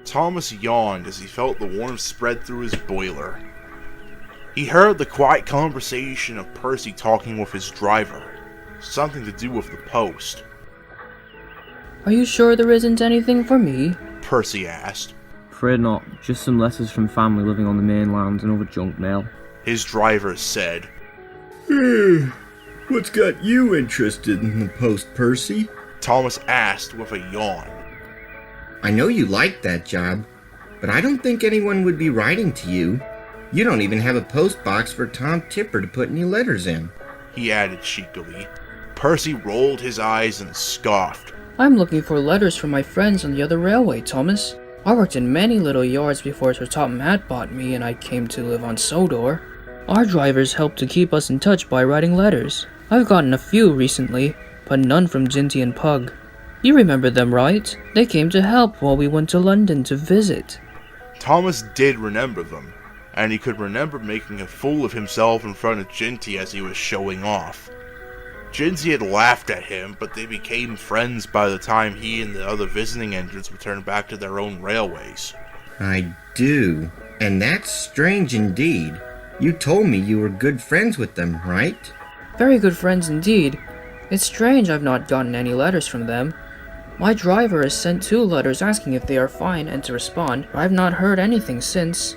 Thomas yawned as he felt the warmth spread through his boiler. He heard the quiet conversation of Percy talking with his driver, something to do with the post. Are you sure there isn't anything for me? Percy asked. Afraid not, just some letters from family living on the mainland and other junk mail. His driver said. What's got you interested in the post, Percy? Thomas asked with a yawn. I know you like that job, but I don't think anyone would be writing to you. You don't even have a post box for Tom Tipper to put any letters in, he added cheekily. Percy rolled his eyes and scoffed. I'm looking for letters from my friends on the other railway, Thomas. I worked in many little yards before Sir Topham Hatt bought me and I came to live on Sodor. Our drivers helped to keep us in touch by writing letters. I've gotten a few recently, but none from Ginty and Pug. You remember them, right? They came to help while we went to London to visit. Thomas did remember them, and he could remember making a fool of himself in front of Ginty as he was showing off. Ginty had laughed at him, but they became friends by the time he and the other visiting engines returned back to their own railways. I do, and that's strange indeed. You told me you were good friends with them, right? Very good friends indeed. It's strange I've not gotten any letters from them. My driver has sent 2 letters asking if they are fine and to respond, but I've not heard anything since.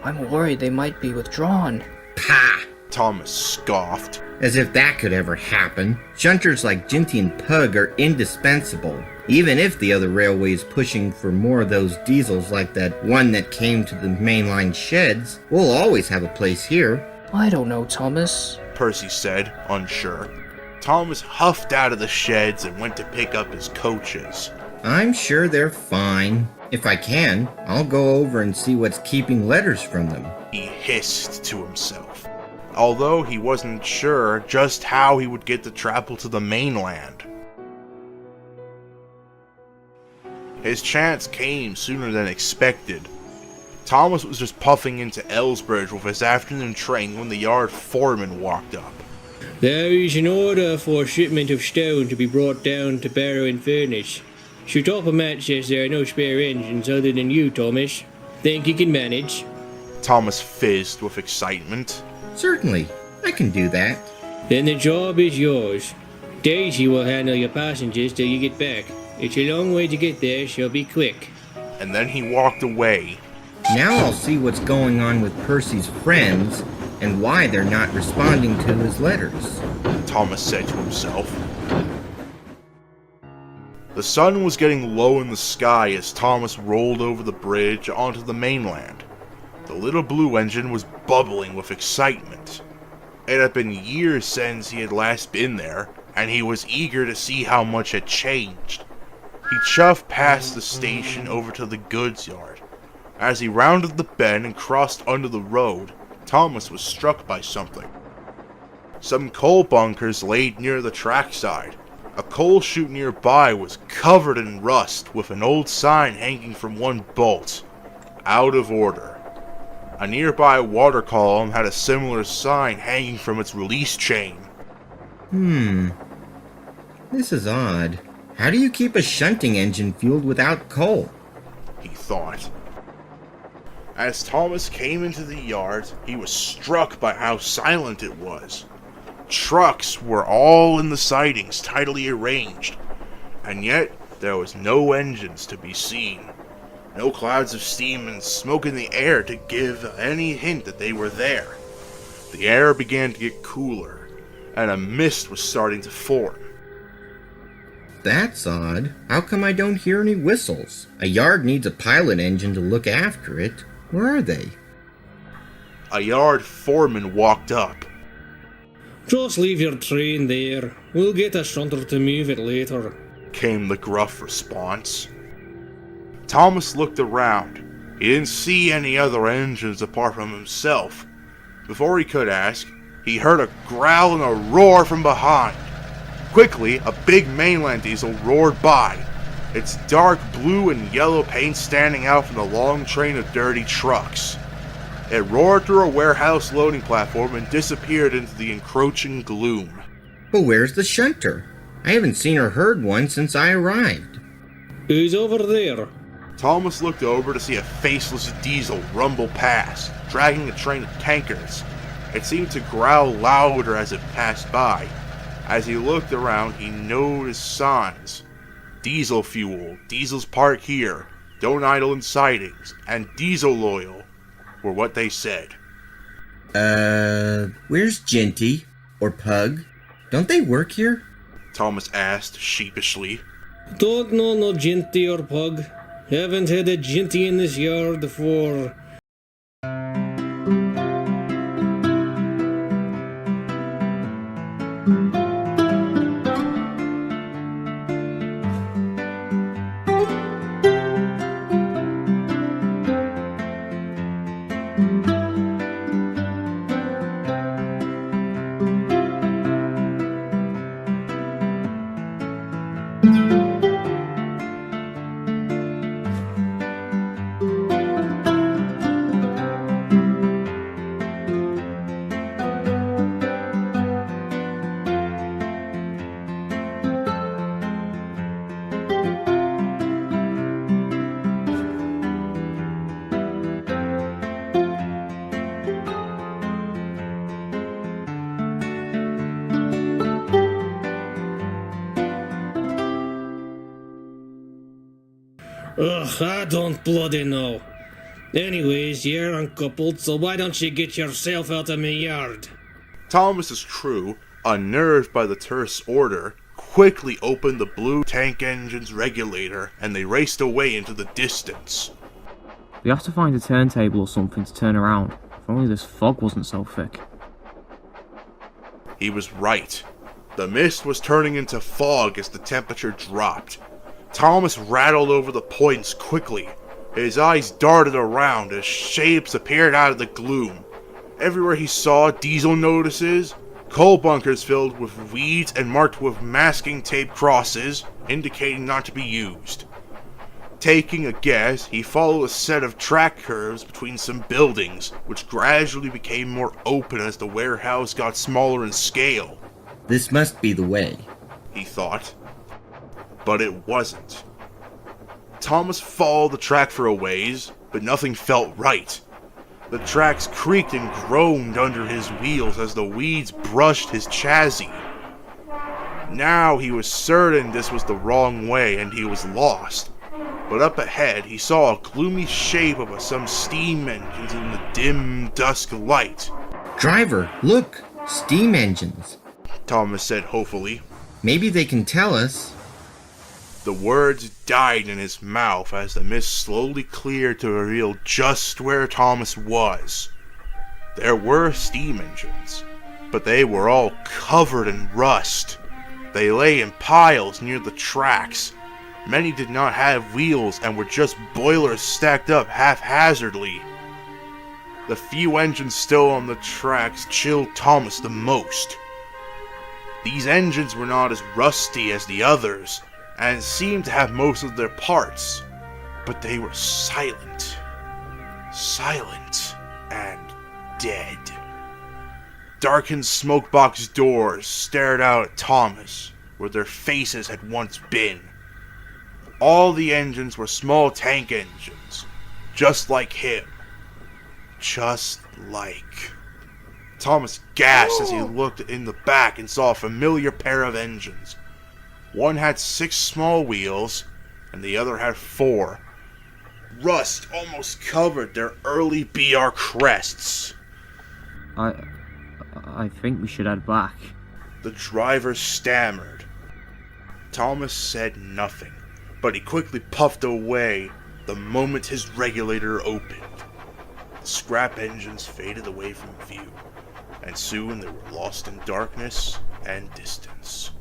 I'm worried they might be withdrawn. Pah! Thomas scoffed. As if that could ever happen. Shunters like Ginty and Pug are indispensable. Even if the other railway is pushing for more of those diesels like that one that came to the mainline sheds, we'll always have a place here. I don't know, Thomas, Percy said, unsure. Thomas huffed out of the sheds and went to pick up his coaches. I'm sure they're fine. If I can, I'll go over and see what's keeping letters from them, he hissed to himself, although he wasn't sure just how he would get the travel to the mainland. His chance came sooner than expected. Thomas was just puffing into Ellsbridge with his afternoon train when the yard foreman walked up. There is an order for a shipment of stone to be brought down to Barrow and furnish. Sir Topham Hatt says there are no spare engines other than you, Thomas. Think you can manage? Thomas fizzed with excitement. Certainly, I can do that. Then the job is yours. Daisy will handle your passengers till you get back. It's a long way to get there, she'll be quick. And then he walked away. Now I'll see what's going on with Percy's friends and why they're not responding to his letters, Thomas said to himself. The sun was getting low in the sky as Thomas rolled over the bridge onto the mainland. The little blue engine was bubbling with excitement. It had been years since he had last been there, and he was eager to see how much had changed. He chuffed past the station over to the goods yard. As he rounded the bend and crossed under the road, Thomas was struck by something. Some coal bunkers laid near the trackside. A coal chute nearby was covered in rust with an old sign hanging from one bolt. Out of order. A nearby water column had a similar sign hanging from its release chain. This is odd. How do you keep a shunting engine fueled without coal? He thought. As Thomas came into the yard, he was struck by how silent it was. Trucks were all in the sidings, tidily arranged, and yet there was no engines to be seen. No clouds of steam and smoke in the air to give any hint that they were there. The air began to get cooler, and a mist was starting to form. That's odd. How come I don't hear any whistles? A yard needs a pilot engine to look after it. Where are they? A yard foreman walked up. Just leave your train there. We'll get a shunter to move it later, came the gruff response. Thomas looked around. He didn't see any other engines apart from himself. Before he could ask, he heard a growl and a roar from behind. Quickly, a big mainland diesel roared by, its dark blue and yellow paint standing out from the long train of dirty trucks. It roared through a warehouse loading platform and disappeared into the encroaching gloom. But where's the shunter? I haven't seen or heard one since I arrived. Who's over there? Thomas looked over to see a faceless diesel rumble past, dragging a train of tankers. It seemed to growl louder as it passed by. As he looked around, he noticed signs. Diesel fuel, diesels park here, don't idle in sidings, and diesel loyal were what they said. Where's Genty? Or Pug? Don't they work here? Thomas asked sheepishly. Don't know no Jinty or Pug. Haven't had a Jinty in this yard for... Ugh, I don't bloody know. Anyways, you're uncoupled, so why don't you get yourself out of my yard? Thomas's crew, unnerved by the terse order, quickly opened the blue tank engine's regulator and they raced away into the distance. We have to find a turntable or something to turn around. If only this fog wasn't so thick. He was right. The mist was turning into fog as the temperature dropped. Thomas rattled over the points quickly. His eyes darted around as shapes appeared out of the gloom. Everywhere he saw diesel notices, coal bunkers filled with weeds and marked with masking tape crosses, indicating not to be used. Taking a guess, he followed a set of track curves between some buildings, which gradually became more open as the warehouse got smaller in scale. This must be the way. He thought. But it wasn't. Thomas followed the track for a ways, but nothing felt right. The tracks creaked and groaned under his wheels as the weeds brushed his chassis. Now he was certain this was the wrong way and he was lost. But up ahead he saw a gloomy shape of some steam engines in the dim dusk light. Driver, look! Steam engines. Thomas said hopefully. Maybe they can tell us. The words died in his mouth as the mist slowly cleared to reveal just where Thomas was. There were steam engines, but they were all covered in rust. They lay in piles near the tracks. Many did not have wheels and were just boilers stacked up haphazardly. The few engines still on the tracks chilled Thomas the most. These engines were not as rusty as the others, and seemed to have most of their parts, but they were silent. Silent and dead. Darkened smokebox doors stared out at Thomas, where their faces had once been. All the engines were small tank engines, just like him. Just like... Thomas gasped as he looked in the back and saw a familiar pair of engines. One had 6 small wheels, and the other had 4. Rust almost covered their early BR crests. I think we should head back. The driver stammered. Thomas said nothing, but he quickly puffed away the moment his regulator opened. The scrap engines faded away from view, and soon they were lost in darkness and distance.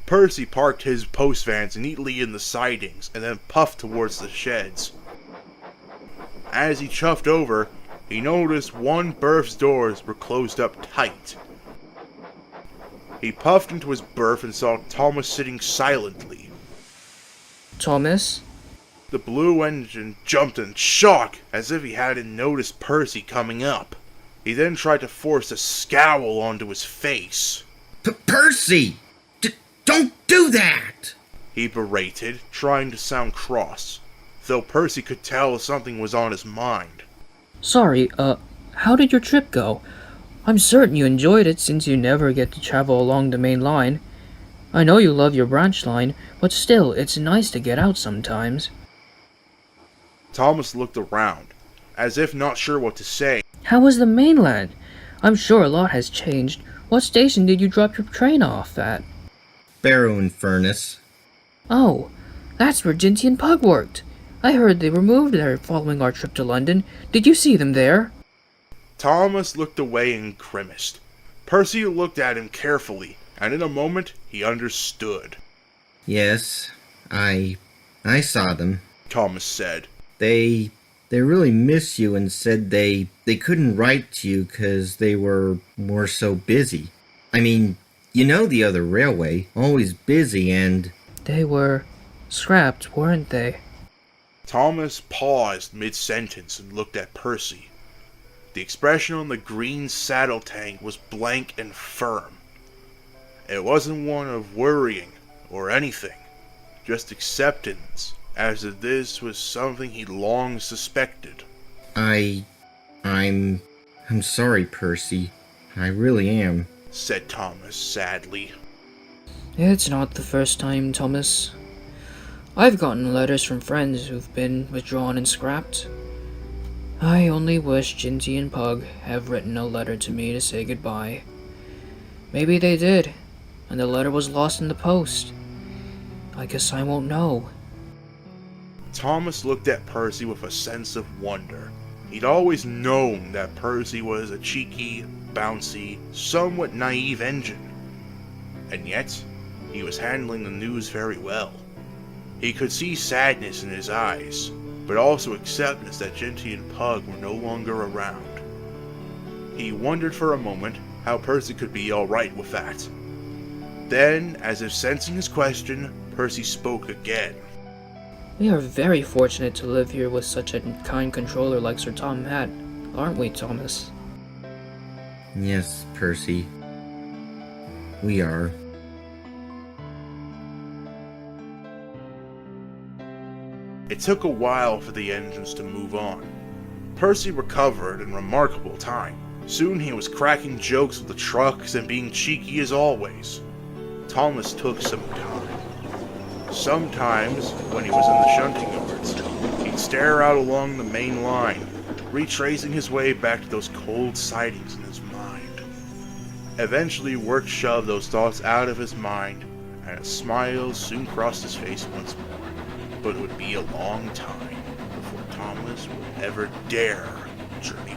Percy parked his post vans neatly in the sidings and then puffed towards the sheds. As he chuffed over, he noticed one berth's doors were closed up tight. He puffed into his berth and saw Thomas sitting silently. Thomas? The blue engine jumped in shock as if he hadn't noticed Percy coming up. He then tried to force a scowl onto his face. Percy! Don't do that! He berated, trying to sound cross, though Percy could tell something was on his mind. Sorry, how did your trip go? I'm certain you enjoyed it since you never get to travel along the main line. I know you love your branch line, but still, it's nice to get out sometimes. Thomas looked around, as if not sure what to say. How was the mainland? I'm sure a lot has changed. What station did you drop your train off at? Barrow and Furnace. Oh, that's where Ginty and Pug worked. I heard they were moved there following our trip to London. Did you see them there? Thomas looked away and grimaced. Percy looked at him carefully, and in a moment he understood. Yes, I saw them. Thomas said. They really miss you and said they couldn't write to you 'cause they were so busy. I mean, you know the other railway, always busy and... They were scrapped, weren't they? Thomas paused mid-sentence and looked at Percy. The expression on the green saddle tank was blank and firm. It wasn't one of worrying or anything, just acceptance, as if this was something he'd long suspected. I'm sorry, Percy. I really am, said Thomas sadly. It's not the first time, Thomas. I've gotten letters from friends who've been withdrawn and scrapped. I only wish Ginty and Pug have written a letter to me to say goodbye. Maybe they did, and the letter was lost in the post. I guess I won't know. Thomas looked at Percy with a sense of wonder. He'd always known that Percy was a cheeky, bouncy, somewhat naive engine. And yet, he was handling the news very well. He could see sadness in his eyes, but also acceptance that Ginty and Pug were no longer around. He wondered for a moment how Percy could be alright with that. Then, as if sensing his question, Percy spoke again. We are very fortunate to live here with such a kind controller like Sir Tom had, aren't we, Thomas? Yes, Percy. We are. It took a while for the engines to move on. Percy recovered in remarkable time. Soon he was cracking jokes with the trucks and being cheeky as always. Thomas took some time. Sometimes, when he was in the shunting yards, he'd stare out along the main line, retracing his way back to those cold sightings in his mind. Eventually, work shoved those thoughts out of his mind, and a smile soon crossed his face once more. But it would be a long time before Thomas would ever dare journey